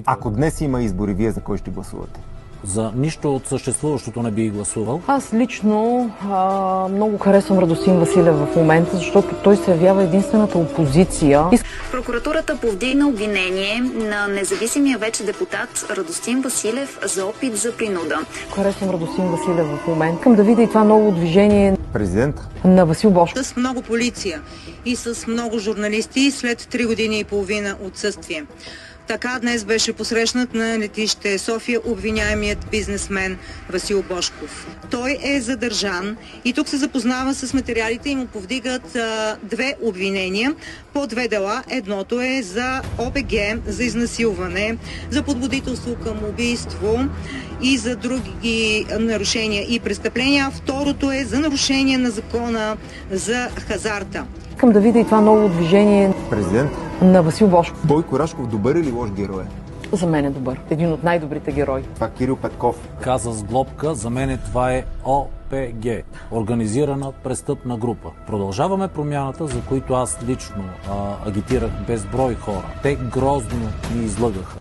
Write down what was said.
правителство. Ако днес има избори, вие за кой ще гласувате? За нищо от съществуващото не би гласувал. Аз лично много харесвам Радостин Василев в момента, защото той се явява единствената опозиция. Прокуратурата повдигна обвинение на независимия вече депутат Радостин Василев за опит за принуда. Харесвам Радостин Василев в момента. Искам да видя и това ново движение Президент? на Васил Бошков. С много полиция и с много журналисти след 3 години и половина отсъствие. Така днес беше посрещнат на летище София обвиняемият бизнесмен Васил Бошков. Той е задържан и тук се запознава с материалите и му повдигат 2 обвинения по 2 дела. Едното е за ОПГ, за изнасилване, за подбудителство към убийство и за други нарушения и престъпления. Второто е за нарушение на закона за хазарта. Искам да видя и това ново движение Президент? на Васил Бошков. Бойко Рашков добър или лош герой? За мен е добър. Един от най-добрите герои. Това Кирил Петков. Каза с глобка, за мен това е ОПГ. Организирана престъпна група. Продължаваме промяната, за които аз лично агитирах безброй хора. Те грозно ни излъгаха.